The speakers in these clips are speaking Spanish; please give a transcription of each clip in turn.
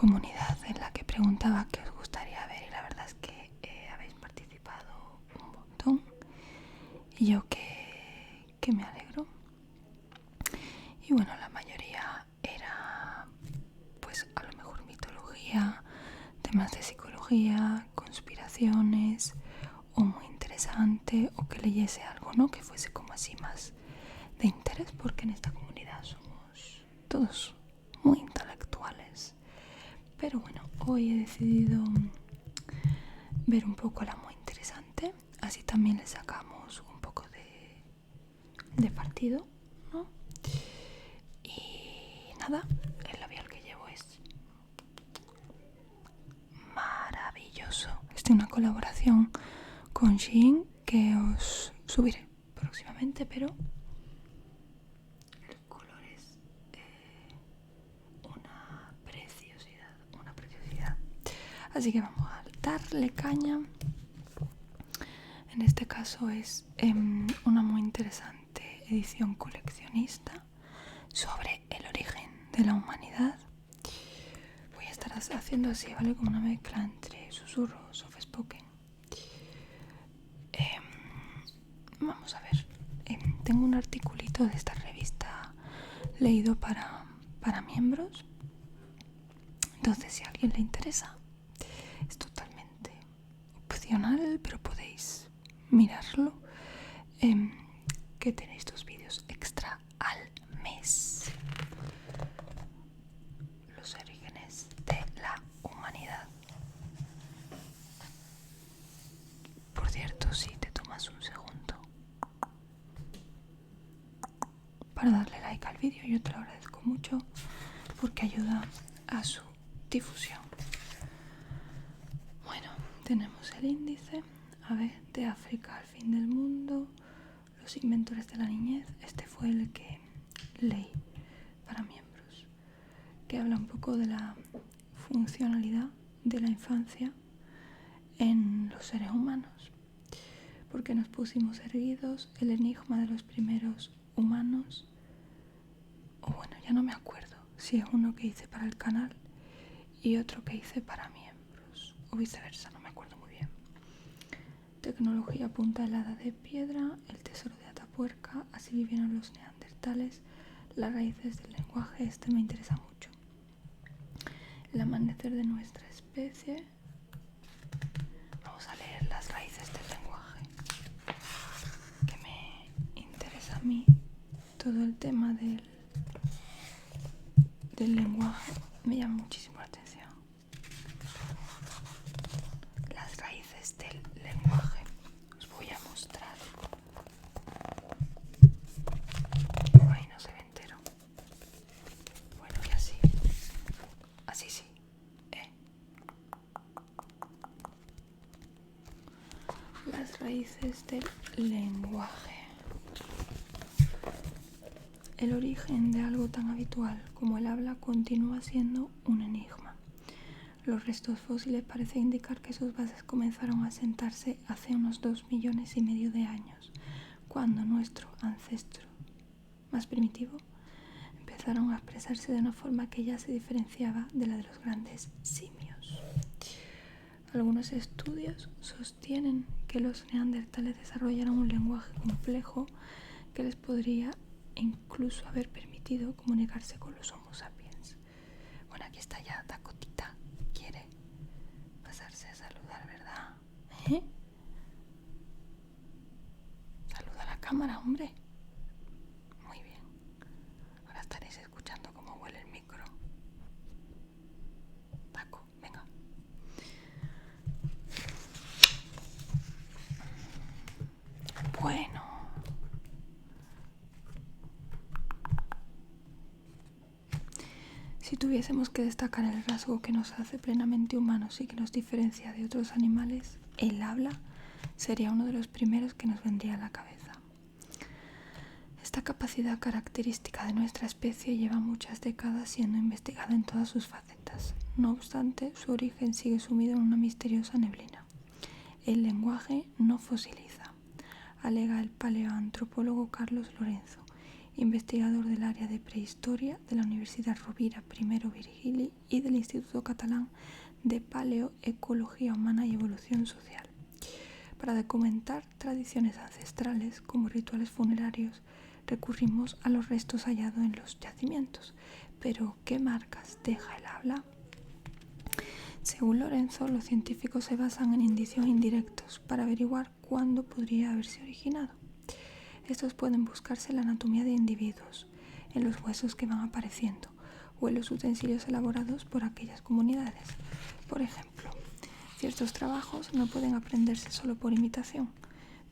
comunidad en la que preguntaba qué os gustaría ver y la verdad es que habéis participado un montón y yo que me alegro. Y bueno, la mayoría era pues a lo mejor mitología, temas de psicología, conspiraciones o muy interesante, o que leyese algo, ¿no? Que fuese como así más de interés, porque en esta comunidad somos todos muy intelectuales. Pero bueno, hoy he decidido ver un poco la muy interesante, así también le sacamos un poco de partido, ¿no? Y nada, el labial que llevo es maravilloso. Es de una colaboración con Shein que os subiré próximamente, pero el color es una preciosidad, una preciosidad. Así que vamos a darle caña. En este caso es una muy interesante edición coleccionista sobre el origen de la humanidad. Voy a estar haciendo así, ¿vale? Como una mezcla entre susurros, soft spoken. Vamos a ver. Tengo un articulito de esta revista leído para miembros. Entonces, si a alguien le interesa, es totalmente opcional, pero podéis mirarlo. Que tenéis 2 vídeos extra al mes. Los orígenes de la humanidad. Por cierto, si te tomas un segundo para darle like al vídeo, yo te lo agradezco mucho porque ayuda a su difusión. Bueno, tenemos el índice, a ver, de África al fin del mundo, los inventores de la niñez. Este fue el que leí para miembros, que habla un poco de la funcionalidad de la infancia en los seres humanos, porque nos pusimos erguidos, el enigma de los primeros humanos, o bueno, ya no me acuerdo si es uno que hice para el canal y otro que hice para miembros, o viceversa, no me acuerdo muy bien. Tecnología punta helada de piedra, el tesoro de Atapuerca, así vivieron los neandertales, las raíces del lenguaje. Este me interesa mucho. El amanecer de nuestra especie. Vamos a leer las raíces del lenguaje, que me interesa a mí. Todo el tema del lenguaje me llama muchísimo la atención. Las raíces del lenguaje. Os voy a mostrar. Ahí no se ve entero. Bueno, y así. Así sí. Las raíces del lenguaje. El origen de algo tan habitual como el habla continúa siendo un enigma. Los restos fósiles parecen indicar que sus bases comenzaron a asentarse hace unos 2,5 millones de años, cuando nuestro ancestro más primitivo empezaron a expresarse de una forma que ya se diferenciaba de la de los grandes simios. Algunos estudios sostienen que los neandertales desarrollaron un lenguaje complejo que les podría incluso haber permitido comunicarse con los Homo sapiens. Bueno, aquí está ya Dakotita. Quiere pasarse a saludar, ¿verdad? Saluda a la cámara, hombre. Muy bien. Ahora estaréis escuchando cómo huele el micro. Daco, venga. Bueno. Si tuviésemos que destacar el rasgo que nos hace plenamente humanos y que nos diferencia de otros animales, el habla sería uno de los primeros que nos vendría a la cabeza. Esta capacidad característica de nuestra especie lleva muchas décadas siendo investigada en todas sus facetas. No obstante, su origen sigue sumido en una misteriosa neblina. El lenguaje no fosiliza, alega el paleoantropólogo Carlos Lorenzo, investigador del área de prehistoria de la Universidad Rovira I Virgili y del Instituto Catalán de Paleoecología Humana y Evolución Social, para documentar tradiciones ancestrales como rituales funerarios. Recurrimos a los restos hallados en los yacimientos. Pero, ¿qué marcas deja el habla? Según Lorenzo, los científicos se basan en indicios indirectos para averiguar cuándo podría haberse originado. Estos pueden buscarse en la anatomía de individuos, en los huesos que van apareciendo o en los utensilios elaborados por aquellas comunidades. Por ejemplo, ciertos trabajos no pueden aprenderse solo por imitación.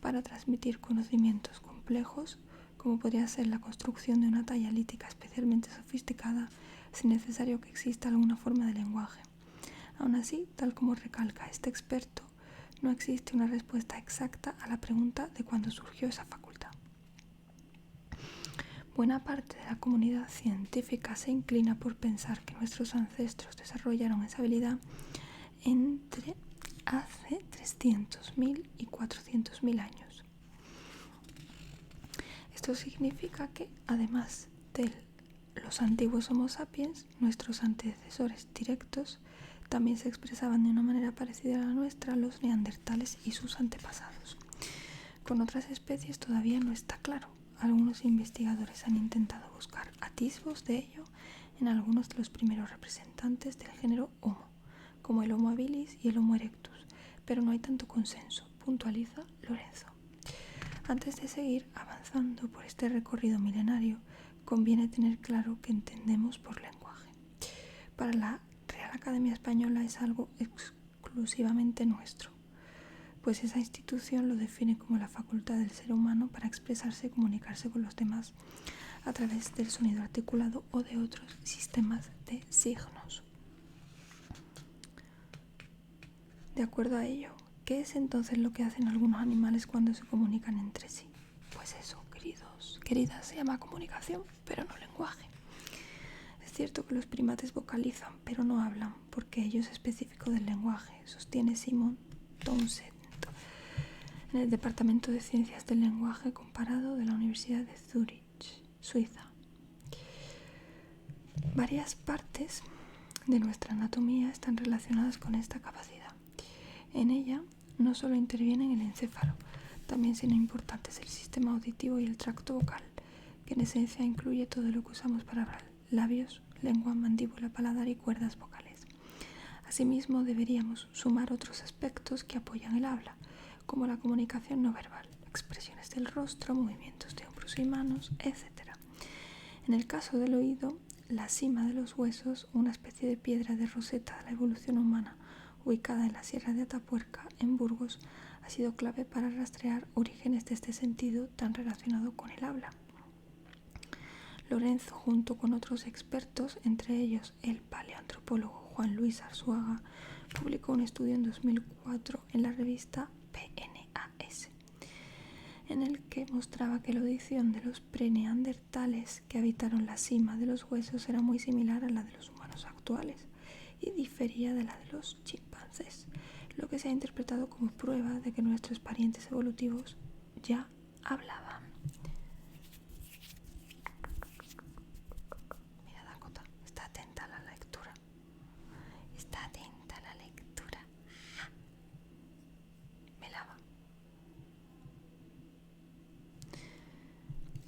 Para transmitir conocimientos complejos, como podría ser la construcción de una talla lítica especialmente sofisticada, es necesario que exista alguna forma de lenguaje. Aún así, tal como recalca este experto, no existe una respuesta exacta a la pregunta de cuándo surgió esa facultad. Buena parte de la comunidad científica se inclina por pensar que nuestros ancestros desarrollaron esa habilidad entre hace 300.000 y 400.000 años. Esto significa que, además de los antiguos Homo sapiens, nuestros antecesores directos también se expresaban de una manera parecida a la nuestra, los neandertales y sus antepasados. Con otras especies todavía no está claro. Algunos investigadores han intentado buscar atisbos de ello en algunos de los primeros representantes del género Homo, como el Homo habilis y el Homo erectus, pero no hay tanto consenso, puntualiza Lorenzo. Antes de seguir avanzando por este recorrido milenario, conviene tener claro que entendemos por lenguaje. Para la Real Academia Española es algo exclusivamente nuestro, pues esa institución lo define como la facultad del ser humano para expresarse y comunicarse con los demás a través del sonido articulado o de otros sistemas de signos. De acuerdo a ello, ¿qué es entonces lo que hacen algunos animales cuando se comunican entre sí? Pues eso, queridas, se llama comunicación, pero no lenguaje. Es cierto que los primates vocalizan, pero no hablan, porque ello es específico del lenguaje, sostiene Simon Townsend, en el Departamento de Ciencias del Lenguaje Comparado de la Universidad de Zúrich, Suiza. Varias partes de nuestra anatomía están relacionadas con esta capacidad. En ella no solo intervienen el encéfalo, también son importantes el sistema auditivo y el tracto vocal, que en esencia incluye todo lo que usamos para hablar: labios, lengua, mandíbula, paladar y cuerdas vocales. Asimismo, deberíamos sumar otros aspectos que apoyan el habla, como la comunicación no verbal, expresiones del rostro, movimientos de hombros y manos, etc. En el caso del oído, la cima de los huesos, una especie de piedra de Roseta de la evolución humana, ubicada en la Sierra de Atapuerca, en Burgos, ha sido clave para rastrear orígenes de este sentido tan relacionado con el habla. Lorenzo, junto con otros expertos, entre ellos el paleoantropólogo Juan Luis Arzuaga, publicó un estudio en 2004 en la revista PNAS, en el que mostraba que la audición de los preneandertales que habitaron la cima de los huesos era muy similar a la de los humanos actuales y difería de la de los chimpancés, lo que se ha interpretado como prueba de que nuestros parientes evolutivos ya hablaban. Mira, Dakota, está atenta a la lectura. Está atenta a la lectura. Me lava.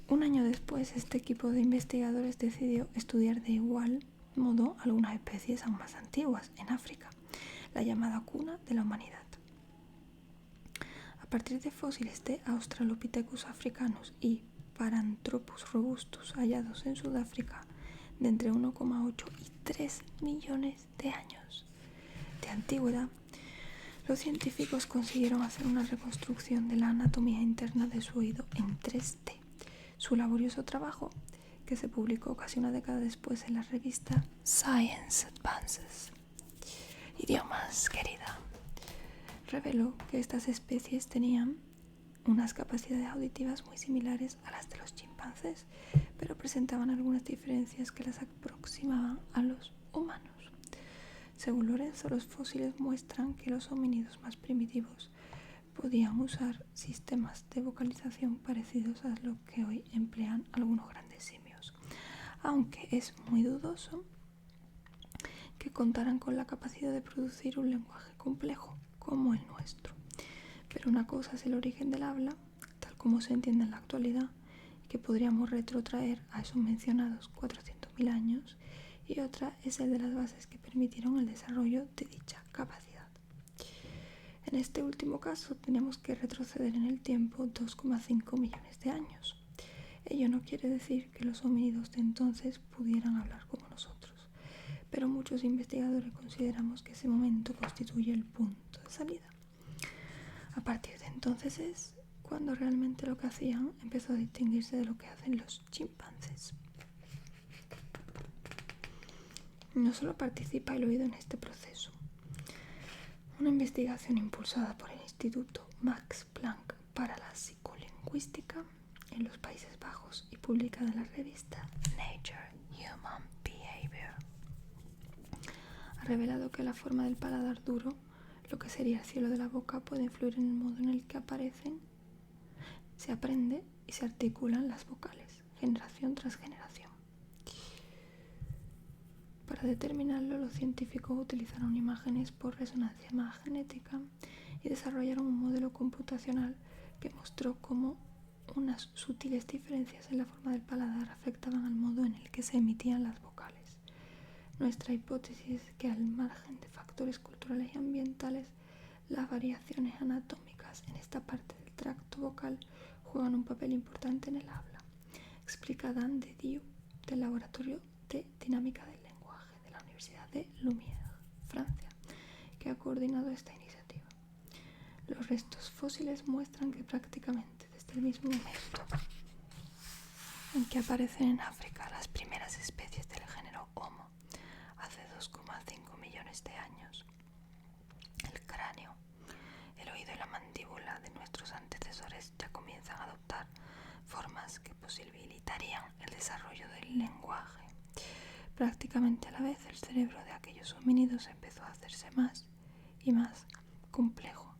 Un año después, este equipo de investigadores decidió estudiar de igual modo algunas especies aún más antiguas en África, la llamada cuna de la humanidad. A partir de fósiles de Australopithecus africanus y Paranthropus robustus hallados en Sudáfrica de entre 1,8 y 3 millones de años de antigüedad, los científicos consiguieron hacer una reconstrucción de la anatomía interna de su oído en 3D. Su laborioso trabajo, que se publicó casi una década después en la revista Science Advances, Idiomas, querida, reveló que estas especies tenían unas capacidades auditivas muy similares a las de los chimpancés, pero presentaban algunas diferencias que las aproximaban a los humanos. Según Lorenzo, los fósiles muestran que los homínidos más primitivos podían usar sistemas de vocalización parecidos a los que hoy emplean algunos grandes simios, aunque es muy dudoso que contaran con la capacidad de producir un lenguaje complejo como el nuestro. Pero una cosa es el origen del habla, tal como se entiende en la actualidad, y que podríamos retrotraer a esos mencionados 400.000 años, y otra es el de las bases que permitieron el desarrollo de dicha capacidad. En este último caso tenemos que retroceder en el tiempo 2,5 millones de años. Ello no quiere decir que los homínidos de entonces pudieran hablar como nosotros, pero muchos investigadores consideramos que ese momento constituye el punto de salida. A partir de entonces es cuando realmente lo que hacían empezó a distinguirse de lo que hacen los chimpancés. No solo participa el oído en este proceso. Una investigación impulsada por el Instituto Max Planck para la Psicolingüística en los Países Bajos y publicada en la revista Nature Human Behavior ha revelado que la forma del paladar duro, lo que sería el cielo de la boca, puede influir en el modo en el que se aprende y se articulan las vocales, generación tras generación. Para determinarlo, los científicos utilizaron imágenes por resonancia magnética y desarrollaron un modelo computacional que mostró cómo unas sutiles diferencias en la forma del paladar afectaban al modo en el que se emitían las vocales. Nuestra hipótesis es que, al margen de factores culturales y ambientales, las variaciones anatómicas en esta parte del tracto vocal juegan un papel importante en el habla, explica Dan de Dieu, del Laboratorio de Dinámica del Lenguaje de la Universidad de Lumière, Francia, que ha coordinado esta iniciativa. Los restos fósiles muestran que prácticamente desde el mismo momento en que aparecen en África las primeras especies del género Homo, hace 2,5 millones de años, el cráneo, el oído y la mandíbula de nuestros antecesores ya comienzan a adoptar formas que posibilitarían el desarrollo del lenguaje. Prácticamente a la vez, el cerebro de aquellos homínidos empezó a hacerse más y más complejo.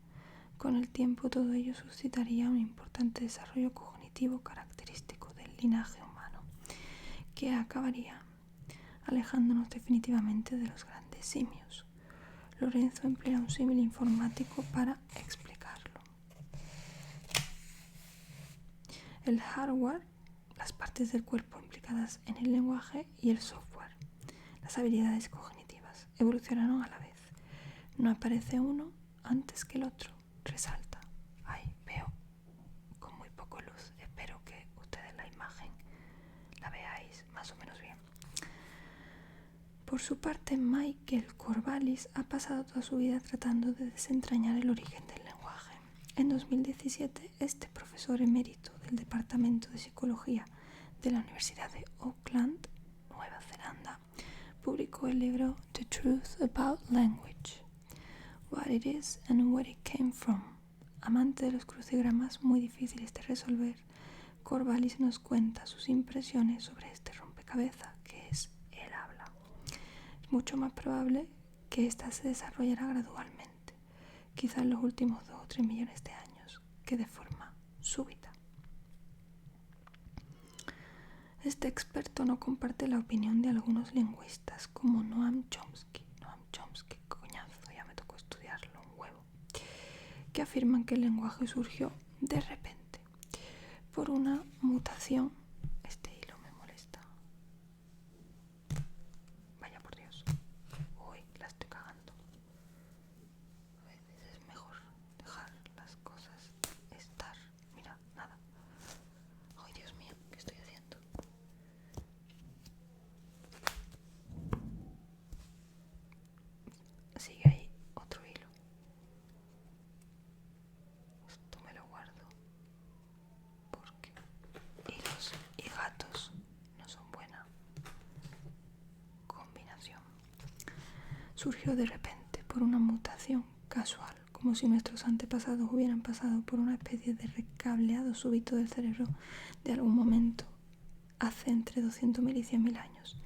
Con el tiempo, todo ello suscitaría un importante desarrollo cognitivo característico del linaje humano, que acabaría alejándonos definitivamente de los grandes simios. Lorenzo emplea un símil informático para explicarlo. El hardware, las partes del cuerpo implicadas en el lenguaje, y el software, las habilidades cognitivas, evolucionaron a la vez. No aparece uno antes que el otro, resalta. Ahí veo con muy poco luz. Espero que ustedes la imagen la veáis más o menos bien. Por su parte, Michael Corvallis ha pasado toda su vida tratando de desentrañar el origen del lenguaje. En 2017, este profesor emérito del Departamento de Psicología de la Universidad de Auckland, Nueva Zelanda, publicó el libro The Truth About Language, What It Is and Where It Came From. Amante de los crucigramas muy difíciles de resolver, Corvallis nos cuenta sus impresiones sobre este rompecabezas que es el habla. Es mucho más probable que ésta se desarrollará gradualmente, quizá en los últimos 2 o 3 millones de años, que de forma súbita. Este experto no comparte la opinión de algunos lingüistas, como Noam Chomsky, coñazo, ya me tocó estudiarlo un huevo, que afirman que el lenguaje surgió de repente por una mutación. Este hilo me molesta. Vaya por Dios. Uy, la estoy cagando. A veces es mejor dejar las cosas estar. Mira, nada. Ay, Dios mío, ¿qué estoy haciendo? Sigue ahí otro hilo. Esto me lo guardo porque hilos y gatos no son buena combinación. Surgió de repente por una mutación casual, como si nuestros antepasados hubieran pasado por una especie de recableado súbito del cerebro de algún momento hace entre 200.000 y 100.000 años.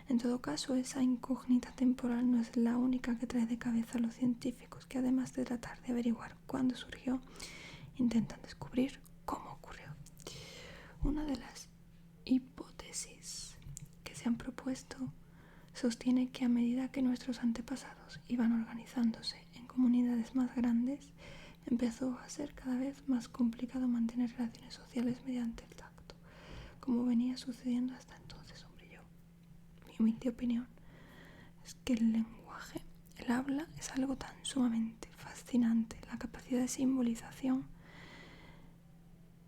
En todo caso, esa incógnita temporal no es la única que trae de cabeza a los científicos, que además de tratar de averiguar cuándo surgió, intentan descubrir cómo ocurrió. Una de las hipótesis que se han propuesto sostiene que a medida que nuestros antepasados iban organizándose en comunidades más grandes, empezó a ser cada vez más complicado mantener relaciones sociales mediante el tacto, como venía sucediendo hasta entonces. Hombre, mi humilde opinión es que el lenguaje, el habla, es algo tan sumamente fascinante, la capacidad de simbolización,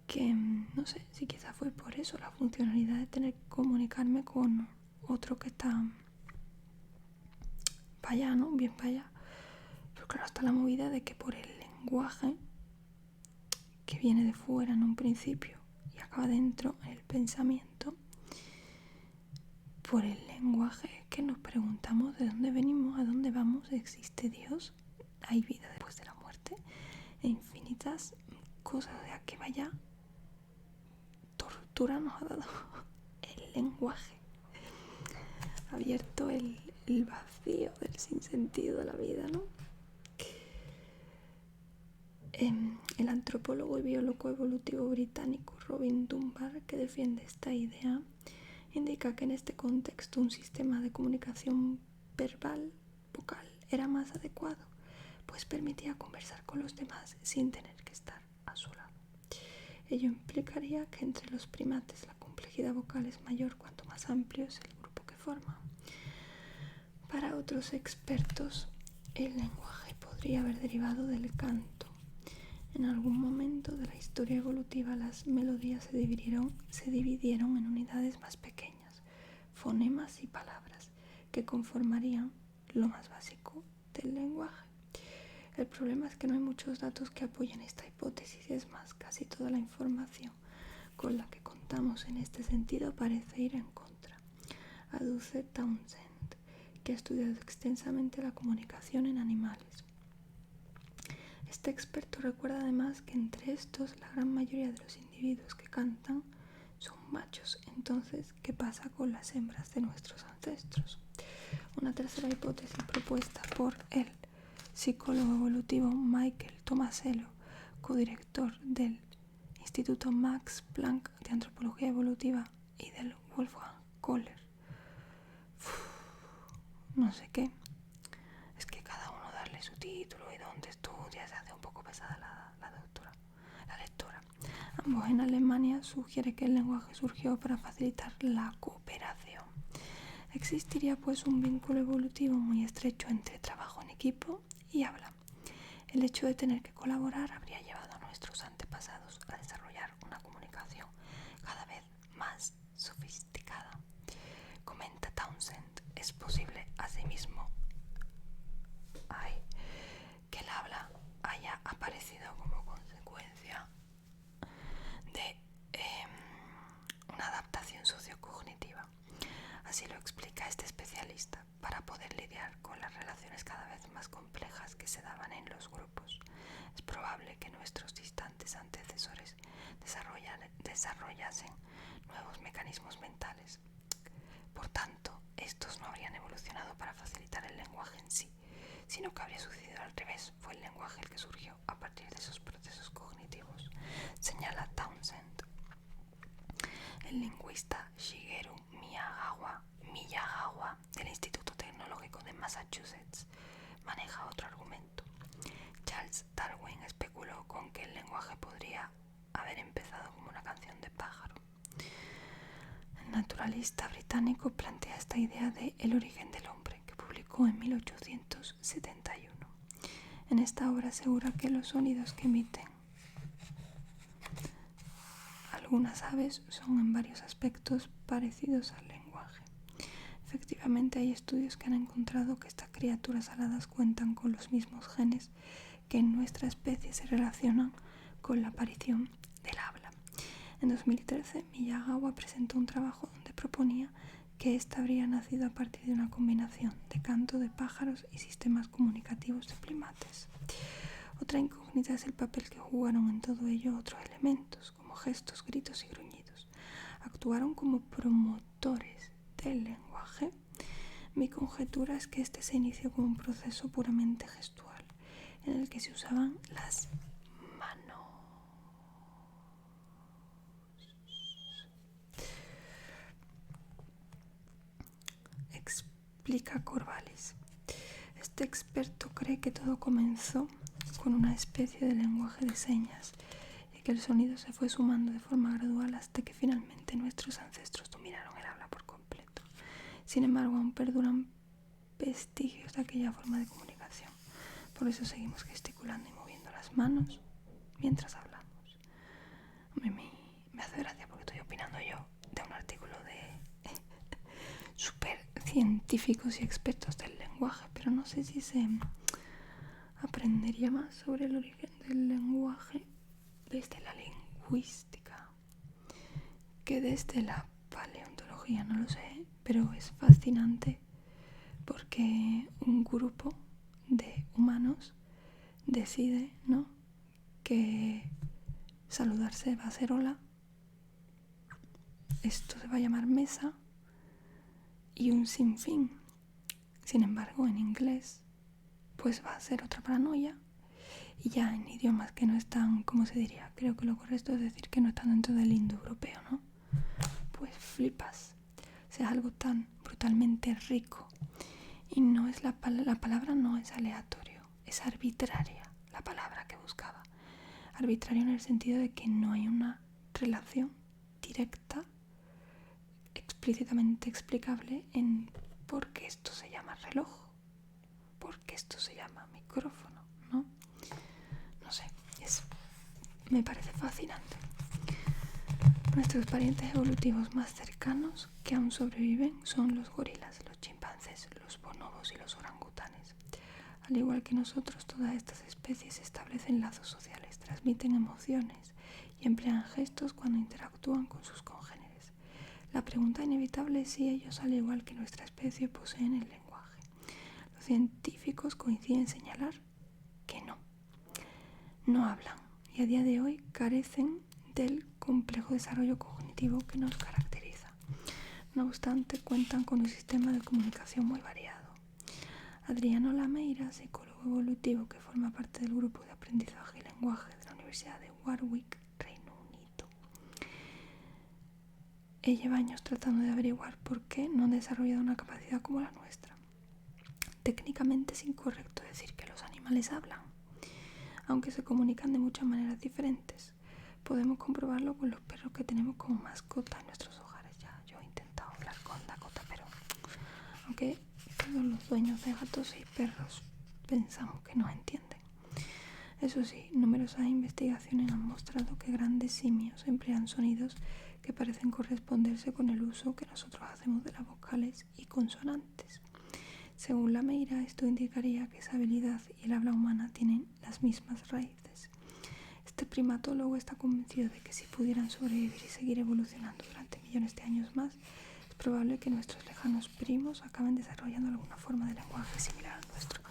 que no sé si quizá fue por eso la funcionalidad de tener que comunicarme con otro que está para allá, ¿no? Bien para allá. Pero claro, está la movida de que por el lenguaje que viene de fuera en un principio y acaba dentro en el pensamiento, por el lenguaje que nos preguntamos de dónde venimos, a dónde vamos, existe Dios, hay vida después de la muerte, e infinitas cosas de aquí vaya. Tortura nos ha dado el lenguaje, ha abierto el vacío del sinsentido de la vida, ¿no? El antropólogo y biólogo evolutivo británico Robin Dunbar, que defiende esta idea, indica que en este contexto un sistema de comunicación verbal, vocal, era más adecuado, pues permitía conversar con los demás sin tener que estar a su lado. Ello implicaría que entre los primates la complejidad vocal es mayor cuanto más amplio es el grupo que forma. Para otros expertos, el lenguaje podría haber derivado del canto. En algún momento de la historia evolutiva, las melodías se dividieron en unidades más pequeñas, fonemas y palabras, que conformarían lo más básico del lenguaje. El problema es que no hay muchos datos que apoyen esta hipótesis, es más, casi toda la información con la que contamos en este sentido parece ir en contra. Aduce Townsend, que ha estudiado extensamente la comunicación en animales. Este experto recuerda además que entre estos la gran mayoría de los individuos que cantan son machos. Entonces, ¿qué pasa con las hembras de nuestros ancestros? Una tercera hipótesis propuesta por el psicólogo evolutivo Michael Tomasello, codirector del Instituto Max Planck de Antropología Evolutiva, y del Wolfgang Kohler. No sé qué. Es que cada uno darle su título y dónde estudia se hace un poco pesada la lectura. Ambos en Alemania sugiere que el lenguaje surgió para facilitar la cooperación. Existiría pues un vínculo evolutivo muy estrecho entre trabajo en equipo y habla. El hecho de tener que colaborar habría llevado a nuestros antepasados a desarrollar una comunicación cada vez más sofisticada. Comenta Townsend, es posible asimismo que el habla haya aparecido como consecuencia de una adaptación sociocognitiva. Así lo explica este especialista, para poder lidiar con las relaciones cada vez más complejas que se daban en los grupos. Es probable que nuestros distantes antecesores desarrollasen nuevos mecanismos mentales. Por tanto, estos no habrían evolucionado para facilitar el lenguaje en sí, sino que habría sucedido al revés. Fue el lenguaje el que surgió a partir de esos procesos cognitivos, señala Townsend. El lingüista Shigeru Miyagawa del Instituto Tecnológico de Massachusetts maneja otro argumento. Charles Darwin especuló con que el lenguaje podría haber empezado como una canción de pájaro. El naturalista británico plantea esta idea de El origen del hombre, que publicó en 1871. En esta obra asegura que los sonidos que emiten algunas aves son en varios aspectos parecidos al lenguaje. Efectivamente, hay estudios que han encontrado que estas criaturas aladas cuentan con los mismos genes que en nuestra especie se relacionan con la aparición del habla. En 2013, Miyagawa presentó un trabajo donde proponía que ésta habría nacido a partir de una combinación de canto de pájaros y sistemas comunicativos de primates. Otra incógnita es el papel que jugaron en todo ello otros elementos, como gestos, gritos y gruñidos. ¿Actuaron como promotores del lenguaje? Mi conjetura es que este se inició como un proceso puramente gestual, en el que se usaban las manos. Explica Corvallis. Este experto cree que todo comenzó con una especie de lenguaje de señas y que el sonido se fue sumando de forma gradual hasta que finalmente nuestros ancestros dominaron el habla por completo. Sin embargo, aún perduran vestigios de aquella forma de comunicación. Por eso seguimos gesticulando y moviendo las manos mientras hablamos. Me hace gracia porque estoy opinando yo de un artículo de súper científicos y expertos del lenguaje, pero no sé si se aprendería más sobre el origen del lenguaje desde la lingüística que desde la paleontología, no lo sé, pero es fascinante porque un grupo de humanos decide, ¿no?, que saludarse va a ser hola, esto se va a llamar mesa y un sinfín. Sin embargo, en inglés pues va a ser otra paranoia, y ya en idiomas que no están, ¿cómo se diría? Creo que lo correcto es decir que no están dentro del indoeuropeo, ¿no? Pues flipas. O sea, es algo tan brutalmente rico. Y no es la palabra no es aleatorio, es arbitraria la palabra que buscaba. Arbitrario en el sentido de que no hay una relación directa, explícitamente explicable en por qué esto se llama reloj, por qué esto se llama micrófono, ¿no? No sé, me parece fascinante. Nuestros parientes evolutivos más cercanos que aún sobreviven son los gorilas, los chimpancés, los bonobos y los orangutanes. Al igual que nosotros, todas estas especies establecen lazos sociales, transmiten emociones y emplean gestos cuando interactúan con sus congéneres. La pregunta inevitable es si ellos, al igual que nuestra especie, poseen el lenguaje. Los científicos coinciden en señalar que no hablan y a día de hoy carecen del complejo desarrollo cognitivo que nos caracteriza. No obstante, cuentan con un sistema de comunicación muy variado. Adriano Lameira, psicólogo evolutivo que forma parte del grupo de aprendizaje y lenguaje de la Universidad de Warwick, Reino Unido, lleva años tratando de averiguar por qué no han desarrollado una capacidad como la nuestra. Técnicamente es incorrecto decir que los animales hablan, aunque se comunican de muchas maneras diferentes. Podemos comprobarlo con los perros que tenemos como mascota en nuestros hogares. Ya, yo he intentado hablar con Dakota, pero aunque todos los dueños de gatos y perros pensamos que nos entienden. Eso sí, numerosas investigaciones han mostrado que grandes simios emplean sonidos que parecen corresponderse con el uso que nosotros hacemos de las vocales y consonantes. Según Lameira, esto indicaría que esa habilidad y el habla humana tienen las mismas raíces. Este primatólogo está convencido de que si pudieran sobrevivir y seguir evolucionando durante millones de años más, es probable que nuestros lejanos primos acaben desarrollando alguna forma de lenguaje similar al nuestro.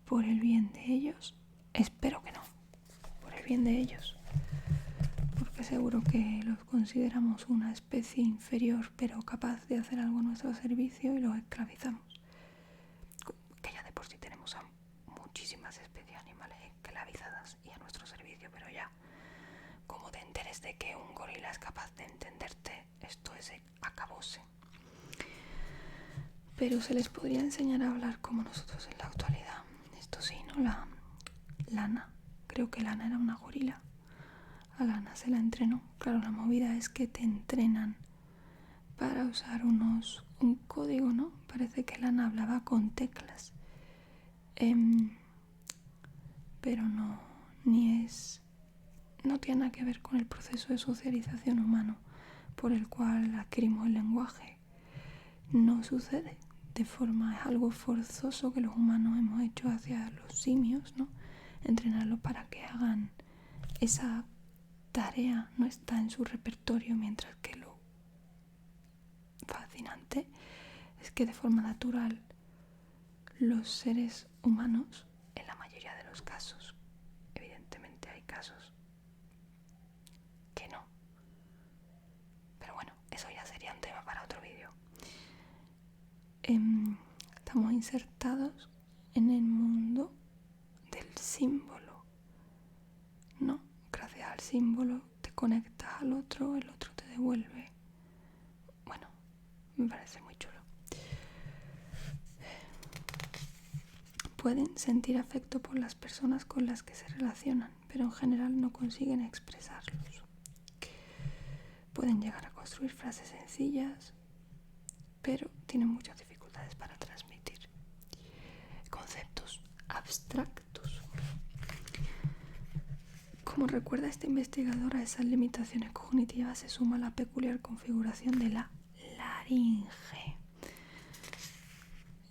Por el bien de ellos, espero que no. Por el bien de ellos. Porque seguro que los consideramos una especie inferior, pero capaz de hacer algo a nuestro servicio, y los esclavizamos. Que ya de por sí tenemos a muchísimas especies animales esclavizadas y a nuestro servicio, pero ya, como te enteres de que un gorila es capaz de entenderte, esto es acabose. Pero se les podría enseñar a hablar como nosotros en la actualidad. Esto sí, ¿no? La Lana, creo que Lana era una gorila. A Lana se la entrenó. Claro, la movida es que te entrenan para usar un código, ¿no? Parece que Lana hablaba con teclas. Pero no tiene nada que ver con el proceso de socialización humano por el cual adquirimos el lenguaje. No sucede de forma, es algo forzoso que los humanos hemos hecho hacia los simios, ¿no? Entrenarlos para que hagan esa tarea, no está en su repertorio, mientras que lo fascinante es que de forma natural los seres humanos, en la mayoría de los casos, evidentemente hay casos que no, pero bueno, eso ya sería un tema para otro vídeo, insertados en el mundo del símbolo. No, gracias al símbolo te conectas al otro, el otro te devuelve. Bueno, me parece muy chulo. Pueden sentir afecto por las personas con las que se relacionan, pero en general no consiguen expresarlos. Pueden llegar a construir frases sencillas, pero tienen muchas dificultades para transmitir conceptos abstractos. Como recuerda esta investigadora, a esas limitaciones cognitivas se suma la peculiar configuración de la laringe.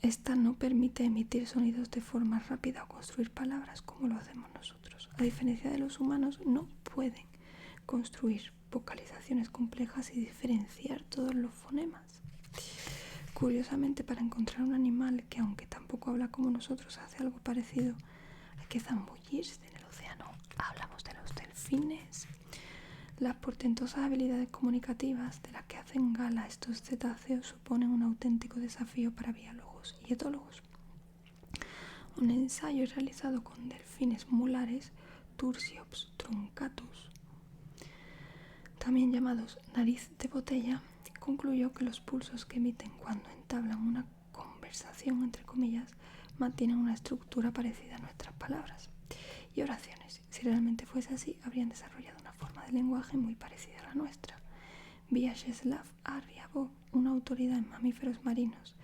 Esta no permite emitir sonidos de forma rápida o construir palabras como lo hacemos nosotros. A diferencia de los humanos, no pueden construir vocalizaciones complejas y diferenciar todos los fonemas. Curiosamente, para encontrar un animal que, aunque tampoco habla como nosotros, hace algo parecido, hay que zambullirse en el océano. Hablamos de los delfines. Las portentosas habilidades comunicativas de las que hacen gala estos cetáceos suponen un auténtico desafío para biólogos y etólogos. Un ensayo realizado con delfines mulares, Tursiops truncatus, también llamados nariz de botella, concluyó que los pulsos que emiten cuando entablan una conversación, entre comillas, mantienen una estructura parecida a nuestras palabras y oraciones. Si realmente fuese así, habrían desarrollado una forma de lenguaje muy parecida a la nuestra. Vyacheslav Aryabov, una autoridad en mamíferos marinos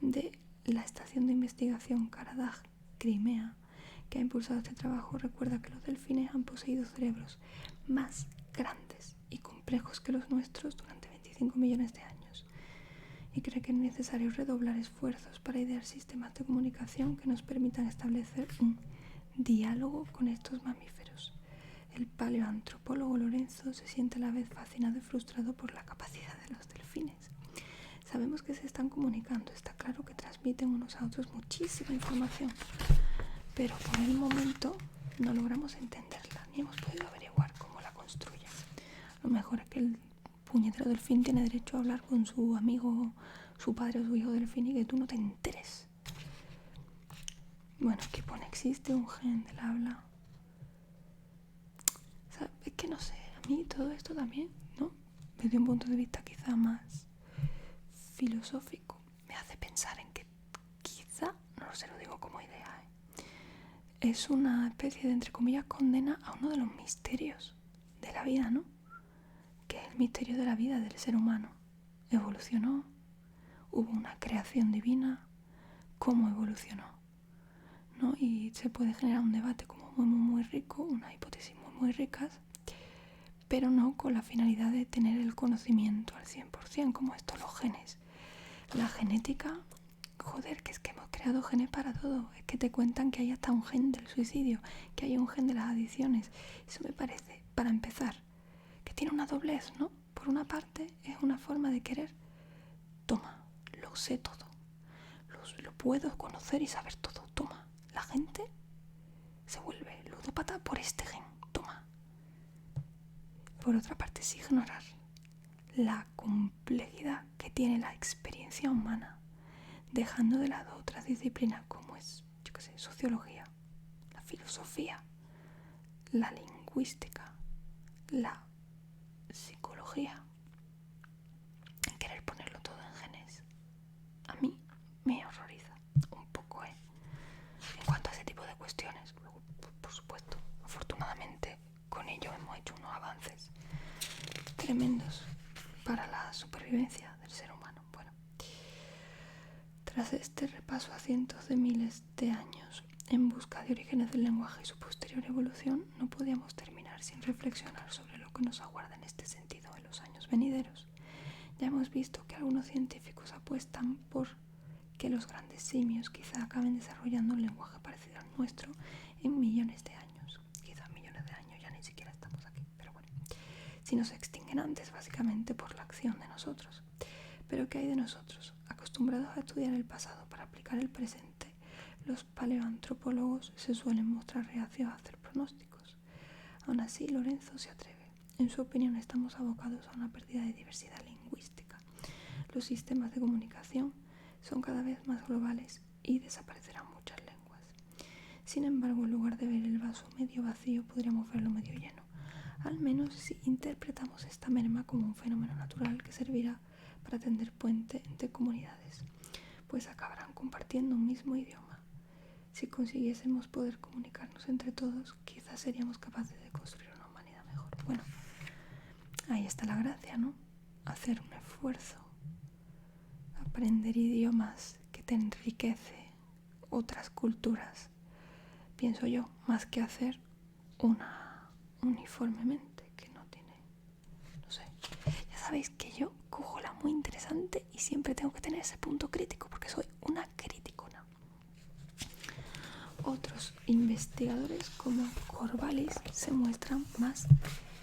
de la Estación de Investigación Karadag, Crimea, que ha impulsado este trabajo, recuerda que los delfines han poseído cerebros más grandes y complejos que los nuestros durante 25 millones de años, y cree que es necesario redoblar esfuerzos para idear sistemas de comunicación que nos permitan establecer un diálogo con estos mamíferos. El paleoantropólogo Lorenzo se siente a la vez fascinado y frustrado por la capacidad de los delfines. Sabemos que se están comunicando, está claro que transmiten unos a otros muchísima información, pero por el momento no logramos entenderla, ni hemos podido averiguar cómo la construyen. Lo mejor es que el puñetero delfín tiene derecho a hablar con su amigo, su padre o su hijo delfín, y que tú no te enteres. Bueno, aquí pone, existe un gen del habla. O sea, es que no sé, a mí todo esto también, ¿no? Desde un punto de vista quizá más filosófico, me hace pensar en que quizá, no se lo digo como idea, es una especie de, entre comillas, condena a uno de los misterios de la vida, ¿no? Que es el misterio de la vida del ser humano. Evolucionó, hubo una creación divina, ¿cómo evolucionó? ¿No? Y se puede generar un debate como muy rico, unas hipótesis muy ricas, pero no con la finalidad de tener el conocimiento al 100%, como estos los genes. La genética, joder, que es que hemos creado genes para todo. Es que te cuentan que hay hasta un gen del suicidio, que hay un gen de las adicciones. Eso me parece, para empezar, que tiene una doblez, ¿no? Por una parte es una forma de querer, toma, lo sé todo, lo puedo conocer y saber todo, toma. La gente se vuelve ludópata por este gen, toma. Por otra parte es ignorar la complejidad que tiene la experiencia humana, dejando de lado otras disciplinas como es, yo qué sé, sociología, la filosofía, la lingüística, la psicología, en querer ponerlo todo en genes. A mí me horroriza un poco, En cuanto a ese tipo de cuestiones, luego, por supuesto, afortunadamente con ello hemos hecho unos avances tremendos para la supervivencia del ser humano. Bueno, tras este repaso a cientos de miles de años en busca de orígenes del lenguaje y su posterior evolución, no podíamos terminar sin reflexionar sobre lo que nos aguarda en este sentido en los años venideros. Ya hemos visto que algunos científicos apuestan por que los grandes simios quizá acaben desarrollando un lenguaje parecido al nuestro en millones de años. Quizá millones de años, ya ni siquiera estamos aquí, pero bueno. Si nos extinguen antes, básicamente por la acción de nosotros. Pero ¿qué hay de nosotros? Acostumbrados a estudiar el pasado para aplicar el presente, los paleoantropólogos se suelen mostrar reacios a hacer pronósticos. Aún así, Lorenzo se atreve. En su opinión, estamos abocados a una pérdida de diversidad lingüística. Los sistemas de comunicación son cada vez más globales y desaparecerán muchas lenguas. Sin embargo, en lugar de ver el vaso medio vacío, podríamos verlo medio lleno, al menos si interpretamos esta merma como un fenómeno natural que servirá para tender puente entre comunidades, pues acabarán compartiendo un mismo idioma. Si consiguiésemos poder comunicarnos entre todos, quizás seríamos capaces de construir una humanidad mejor. Bueno, ahí está la gracia, ¿no? Hacer un esfuerzo, aprender idiomas que te enriquece otras culturas, pienso yo, más que hacer una uniformemente, que no tiene, no sé. Ya sabéis que yo cojo la muy interesante y siempre tengo que tener ese punto crítico, porque soy una criticona. Otros investigadores como Corvallis se muestran más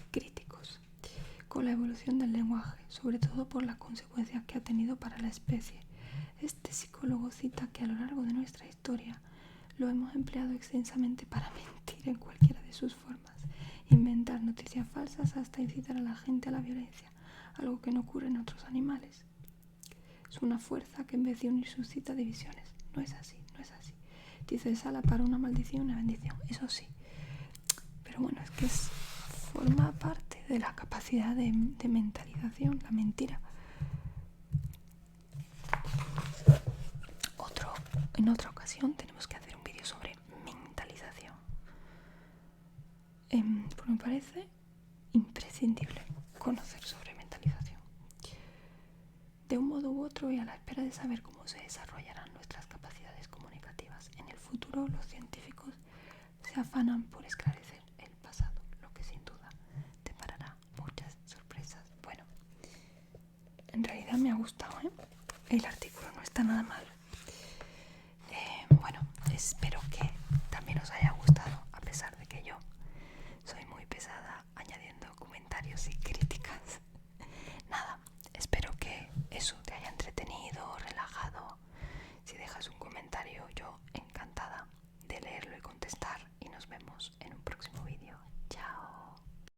críticos con la evolución del lenguaje, sobre todo por las consecuencias que ha tenido para la especie. Este psicólogo cita que a lo largo de nuestra historia lo hemos empleado extensamente para mentir en cualquiera de sus formas, inventar noticias falsas hasta incitar a la gente a la violencia, algo que no ocurre en otros animales. Es una fuerza que en vez de unir suscita divisiones. No es así, no es así. Dice Sala para una maldición y una bendición, eso sí. Pero bueno, es que forma parte de la capacidad de mentalización, la mentira. En otra ocasión tenemos que hacer un vídeo sobre mentalización. Pues me parece imprescindible conocer sobre mentalización. De un modo u otro, y a la espera de saber cómo se desarrollarán nuestras capacidades comunicativas en el futuro, los científicos se afanan por esclarecer el pasado, lo que sin duda deparará muchas sorpresas. Bueno, en realidad me ha gustado, ¿eh? El artículo no está nada mal.